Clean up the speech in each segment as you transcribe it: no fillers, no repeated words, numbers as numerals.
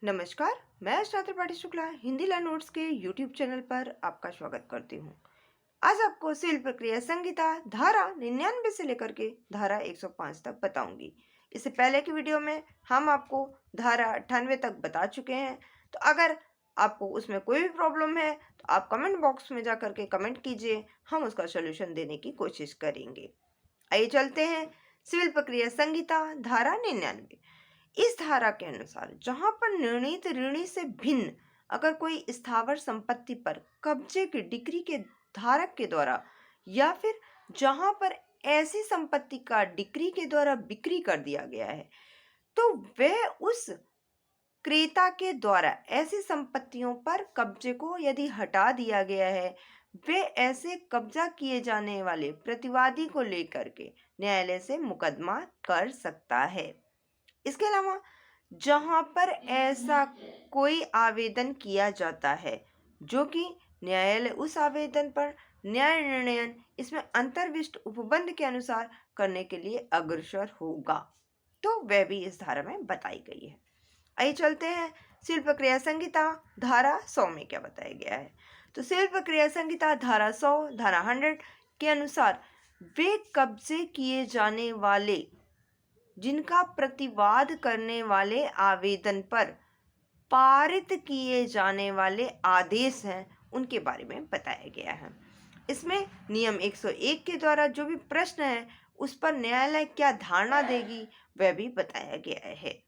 नमस्कार। मैं छात्र पाठी शुक्ला हिंदी लर्न नोट्स के यूट्यूब चैनल पर आपका स्वागत करती हूँ। आज आपको सिविल प्रक्रिया संहिता धारा 99 से लेकर के धारा 105 तक बताऊंगी। इससे पहले की वीडियो में हम आपको धारा 98 तक बता चुके हैं। तो अगर आपको उसमें कोई भी प्रॉब्लम है तो आप कमेंट बॉक्स में जा करके कमेंट कीजिए, हम उसका सोल्यूशन देने की कोशिश करेंगे। आइए चलते हैं। सिविल प्रक्रिया संहिता धारा 99। इस धारा के अनुसार जहां पर निर्णीत ऋणी से भिन्न अगर कोई स्थावर संपत्ति पर कब्जे की डिक्री के धारक के द्वारा या फिर जहां पर ऐसी संपत्ति का डिक्री के द्वारा बिक्री कर दिया गया है, तो वह उस क्रेता के द्वारा ऐसी संपत्तियों पर कब्जे को यदि हटा दिया गया है, वे ऐसे कब्जा किए जाने वाले प्रतिवादी को लेकर के न्यायालय से मुकदमा कर सकता है। इसके अलावा जहां पर ऐसा कोई आवेदन किया जाता है जो कि न्यायालय उस आवेदन पर न्याय निर्णयन इसमें अंतर्विष्ट उपबंध के अनुसार करने के लिए अग्रसर होगा, तो वह भी इस धारा में बताई गई है। आइए चलते हैं सिविल प्रक्रिया संहिता धारा 100 में क्या बताया गया है। तो सिविल प्रक्रिया संहिता धारा 100 धारा 100 के अनुसार वे कब्जे किए जाने वाले जिनका प्रतिवाद करने वाले आवेदन पर पारित किए जाने वाले आदेश हैं, उनके बारे में बताया गया है। इसमें नियम 101 के द्वारा जो भी प्रश्न है उस पर न्यायालय क्या धारणा देगी वह भी बताया गया है।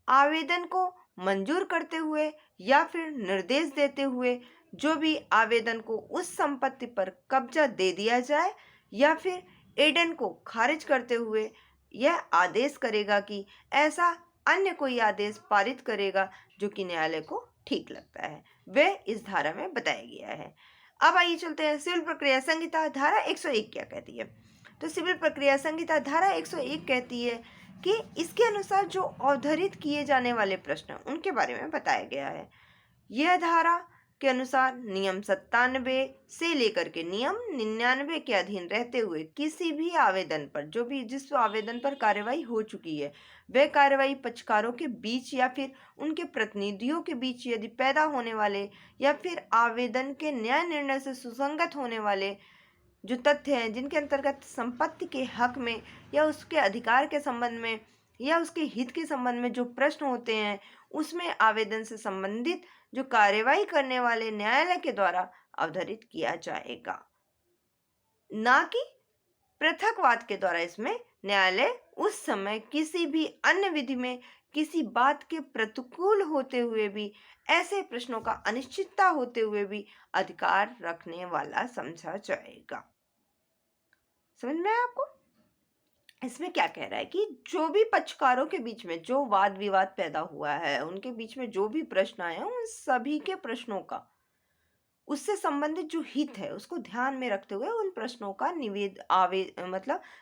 आवेदन को मंजूर करते हुए या फिर निर्देश देते हुए जो भी आवेदन को उस संपत्ति पर कब्जा दे दिया जाए या फिर एडन को खारिज करते हुए यह आदेश करेगा कि ऐसा अन्य कोई आदेश पारित करेगा जो कि न्यायालय को ठीक लगता है, वह इस धारा में बताया गया है। अब आइए चलते हैं सिविल प्रक्रिया संहिता धारा 101 क्या कहती है। तो सिविल प्रक्रिया संहिता धारा 101 कहती है कि इसके अनुसार जो अवधारित किए जाने वाले प्रश्न उनके बारे में बताया गया है। यह धारा के अनुसार नियम 97 से लेकर के नियम 99 के अधीन रहते हुए किसी भी आवेदन पर जिस आवेदन पर कार्रवाई हो चुकी है, वह कार्रवाई पक्षकारों के बीच या फिर उनके प्रतिनिधियों के बीच यदि पैदा होने वाले या फिर आवेदन के न्याय निर्णय से सुसंगत होने वाले जो तथ्य हैं जिनके अंतर्गत संपत्ति के हक में या उसके अधिकार के संबंध में या उसके हित के संबंध में जो प्रश्न होते हैं, उसमें आवेदन से संबंधित जो कार्यवाही करने वाले न्यायालय के द्वारा अवधारित किया जाएगा, ना कि पृथकवाद के द्वारा। इसमें न्यायालय उस समय किसी भी अन्य विधि में किसी बात के प्रतिकूल होते हुए भी ऐसे प्रश्नों का अनिश्चितता होते हुए भी अधिकार रखने वाला समझा जाएगा। समझ में आया आपको? इसमें क्या कह रहा है कि जो भी पक्षकारों के बीच में जो वाद विवाद पैदा हुआ है, उनके बीच में जो भी प्रश्न आए हैं, उन सभी के प्रश्नों का उससे संबंधित जो हित है उसको ध्यान में रखते हुए उन प्रश्नों का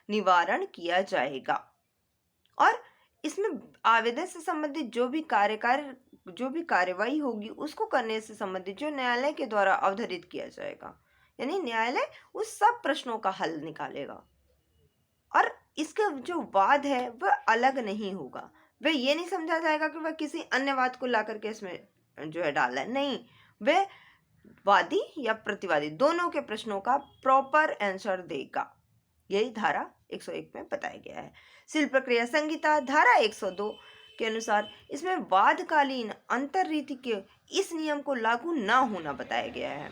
निवारण किया जाएगा। और इसमें आवेदन से संबंधित जो भी कार्यवाही होगी उसको करने से संबंधित जो न्यायालय के द्वारा अवधारित किया जाएगा, यानी न्यायालय उस सब प्रश्नों का हल निकालेगा। और इसका जो वाद है वह अलग नहीं होगा, वह ये नहीं समझा जाएगा कि वह किसी अन्य वाद को ला करके इसमें जो है डाला है, नहीं, वह वादी या प्रतिवादी दोनों के प्रश्नों का प्रॉपर आंसर देगा। यही धारा 101 में बताया गया है। सिविल प्रक्रिया संहिता धारा 102 के अनुसार इसमें वादकालीन अंतर्रीति के इस नियम को लागू न होना बताया गया है,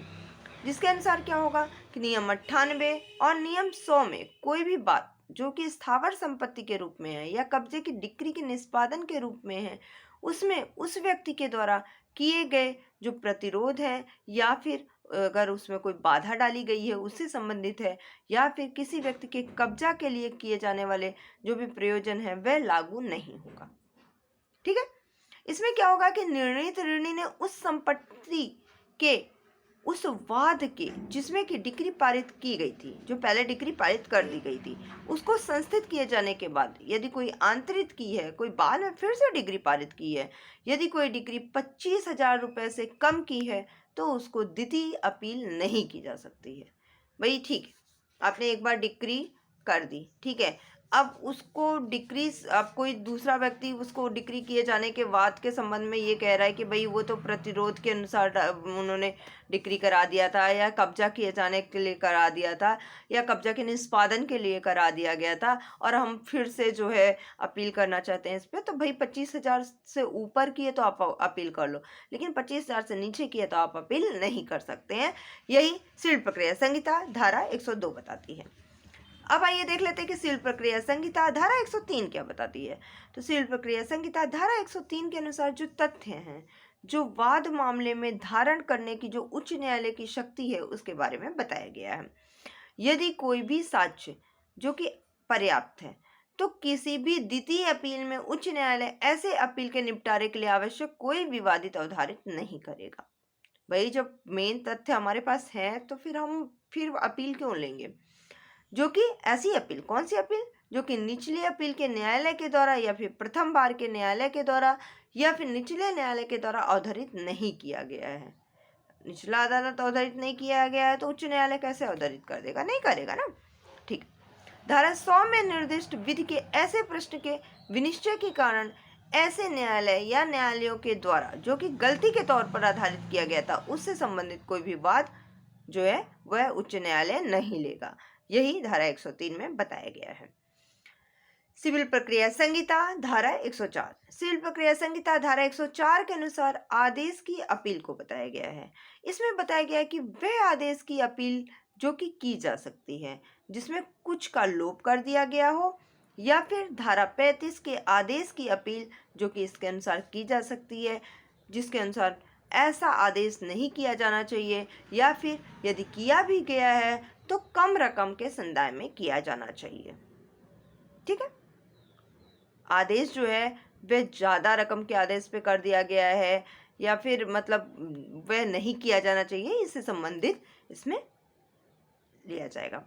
जिसके अनुसार क्या होगा कि नियम 98 और नियम 100 में कोई भी बात जो कि स्थावर संपत्ति के रूप में है या कब्जे की डिक्री के निष्पादन के रूप में है, उसमें उस व्यक्ति के द्वारा किए गए जो प्रतिरोध है या फिर अगर उसमें कोई बाधा डाली गई है उससे संबंधित है या फिर किसी व्यक्ति के कब्जा के लिए किए जाने वाले जो भी प्रयोजन है वह लागू नहीं होगा। ठीक है। इसमें क्या होगा कि निर्णीत ऋणी ने उस संपत्ति के उस वाद के जिसमें कि डिक्री पारित की गई थी, जो पहले डिक्री पारित कर दी गई थी, उसको संस्थित किए जाने के बाद यदि कोई आंतरित की है, कोई बाद में फिर से डिक्री पारित की है, यदि कोई डिक्री 25,000 रुपये से कम की है तो उसको द्वितीय अपील नहीं की जा सकती है। भाई ठीक है, आपने एक बार डिक्री कर दी, ठीक है, अब उसको डिक्रीज, अब कोई दूसरा व्यक्ति उसको डिक्री किए जाने के बाद के संबंध में ये कह रहा है कि भाई वो तो प्रतिरोध के अनुसार उन्होंने डिक्री करा दिया था, या कब्जा किए जाने के लिए करा दिया था, या कब्जा के निष्पादन के लिए करा दिया गया था, और हम फिर से जो है अपील करना चाहते हैं इस पर, तो भाई 25,000 से ऊपर की है तो आप अपील कर लो, लेकिन 25,000 से नीचे की है तो आप अपील नहीं कर सकते हैं। यही सिविल प्रक्रिया संहिता धारा 102 बताती है। अब आइए देख लेते हैं कि सिविल प्रक्रिया संहिता धारा 103 क्या बताती है। तो सिविल प्रक्रिया संहिता धारा 103 के अनुसार जो तथ्य हैं जो वाद मामले में धारण करने की जो उच्च न्यायालय की शक्ति है उसके बारे में बताया गया है। यदि कोई भी साक्ष्य जो कि पर्याप्त है तो किसी भी द्वितीय अपील में उच्च न्यायालय ऐसे अपील के निपटारे के लिए आवश्यक कोई विवादित अवधारित नहीं करेगा। भाई जब मेन तथ्य हमारे पास है तो फिर हम फिर अपील क्यों लेंगे। जो कि ऐसी अपील, कौन सी अपील, जो कि निचली अपील के न्यायालय के द्वारा या फिर प्रथम बार के न्यायालय के द्वारा या फिर निचले न्यायालय के द्वारा अवधारित नहीं किया गया है। निचला अदालत अवधारित नहीं किया गया है तो उच्च न्यायालय कैसे अवधारित कर देगा, नहीं करेगा ना। ठीक। धारा 100 में निर्दिष्ट विधि के ऐसे प्रश्न के विनिश्चय के कारण ऐसे न्यायालय या न्यायालयों के द्वारा जो कि गलती के तौर पर आधारित किया गया था उससे संबंधित कोई भी वाद जो है वह उच्च न्यायालय नहीं लेगा। यही धारा 103 में बताया गया है। सिविल प्रक्रिया संहिता धारा 104। सिविल प्रक्रिया संहिता धारा 104 के अनुसार आदेश की अपील को बताया गया है। इसमें बताया गया है कि वह आदेश की अपील जो कि की जा सकती है जिसमें कुछ का लोप कर दिया गया हो, या फिर धारा 35 के आदेश की अपील जो कि इसके अनुसार की जा सकती है जिसके अनुसार ऐसा आदेश नहीं किया जाना चाहिए, या फिर यदि किया भी गया है तो कम रकम के संदाय में किया जाना चाहिए। ठीक है। आदेश जो है वह ज़्यादा रकम के आदेश पे कर दिया गया है या फिर मतलब वह नहीं किया जाना चाहिए, इससे संबंधित इसमें लिया जाएगा।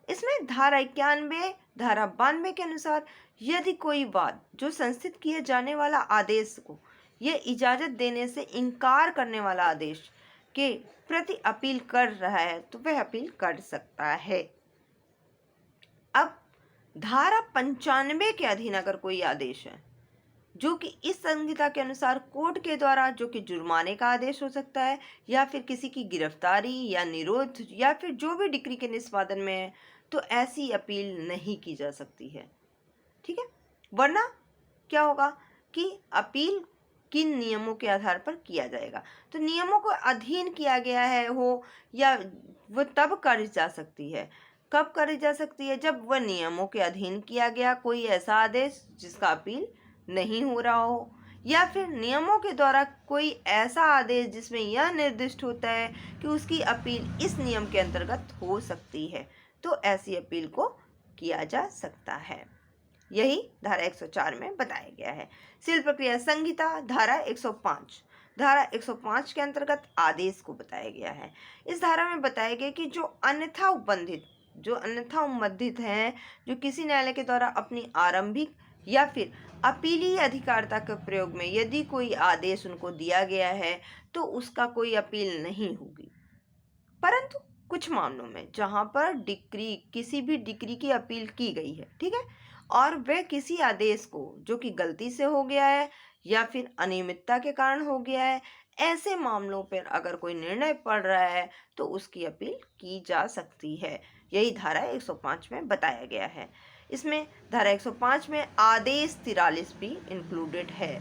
इसमें धारा 91 धारा 92 के अनुसार यदि कोई वाद जो संस्थित किए जाने वाला आदेश को यह इजाज़त देने से इनकार करने वाला आदेश के प्रति अपील कर रहा है तो वह अपील कर सकता है। अब धारा 95 के अधीन अगर कोई आदेश है जो कि इस संहिता के अनुसार कोर्ट के द्वारा जो कि जुर्माने का आदेश हो सकता है या फिर किसी की गिरफ्तारी या निरोध या फिर जो भी डिक्री के निष्पादन में है, तो ऐसी अपील नहीं की जा सकती है। ठीक है। वरना क्या होगा कि अपील किन नियमों के आधार पर किया जाएगा, तो नियमों को अधीन किया गया है हो या वो तब करी जा सकती है, कब करी जा सकती है, जब वह नियमों के अधीन किया गया कोई ऐसा आदेश जिसका अपील नहीं हो रहा हो, या फिर नियमों के द्वारा कोई ऐसा आदेश जिसमें यह निर्दिष्ट होता है कि उसकी अपील इस नियम के अंतर्गत हो सकती है, तो ऐसी अपील को किया जा सकता है। यही धारा 104 में बताया गया है। सिविल प्रक्रिया संहिता धारा 105 धारा 105 के अंतर्गत आदेश को बताया गया है। इस धारा में बताया गया कि जो अन्यथा उम्बद्धित हैं, जो किसी न्यायालय के द्वारा अपनी आरंभिक या फिर अपीलीय अधिकारिता के प्रयोग में यदि कोई आदेश उनको दिया गया है तो उसका कोई अपील नहीं होगी, परंतु कुछ मामलों में जहां पर किसी भी डिक्री की अपील की गई है, ठीक है, और वह किसी आदेश को जो कि गलती से हो गया है या फिर अनियमितता के कारण हो गया है, ऐसे मामलों पर अगर कोई निर्णय पड़ रहा है तो उसकी अपील की जा सकती है। यही धारा 105 में बताया गया है। इसमें धारा 105 में आदेश 43 भी इंक्लूडेड है।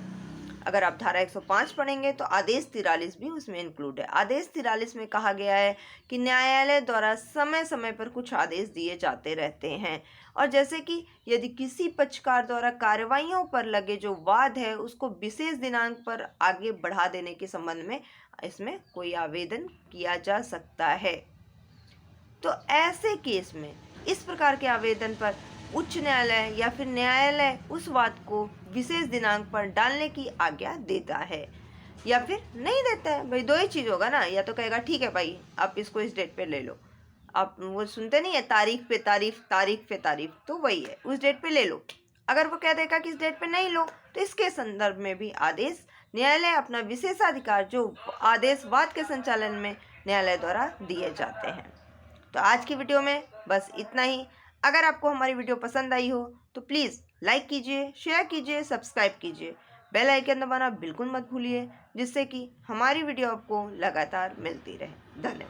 अगर आप धारा 105 पढ़ेंगे तो आदेश 43 भी उसमें इंक्लूड है। आदेश 43 में कहा गया है कि न्यायालय द्वारा समय समय पर कुछ आदेश दिए जाते रहते हैं, और जैसे कि यदि किसी पक्षकार द्वारा कार्रवाइयों पर लगे जो वाद है उसको विशेष दिनांक पर आगे बढ़ा देने के संबंध में इसमें कोई आवेदन किया जा सकता है। तो ऐसे केस में इस प्रकार के आवेदन पर उच्च न्यायालय या फिर न्यायालय उस वाद को विशेष दिनांक पर डालने की आज्ञा देता है या फिर नहीं देता है। भाई दो ही चीज़ होगा ना, या तो कहेगा ठीक है भाई आप इसको इस डेट पे ले लो, आप वो सुनते नहीं है तारीख पे तारीख, तो वही है उस डेट पे ले लो। अगर वो कह देगा कि इस डेट पे नहीं लो तो इसके संदर्भ में भी आदेश न्यायालय अपना विशेषाधिकार जो आदेश वाद के संचालन में न्यायालय द्वारा दिए जाते हैं। तो आज की वीडियो में बस इतना ही। अगर आपको हमारी वीडियो पसंद आई हो तो प्लीज़ लाइक कीजिए, शेयर कीजिए, सब्सक्राइब कीजिए। बेल आइकन दबाना बिल्कुल मत भूलिए, जिससे कि हमारी वीडियो आपको लगातार मिलती रहे। धन्यवाद।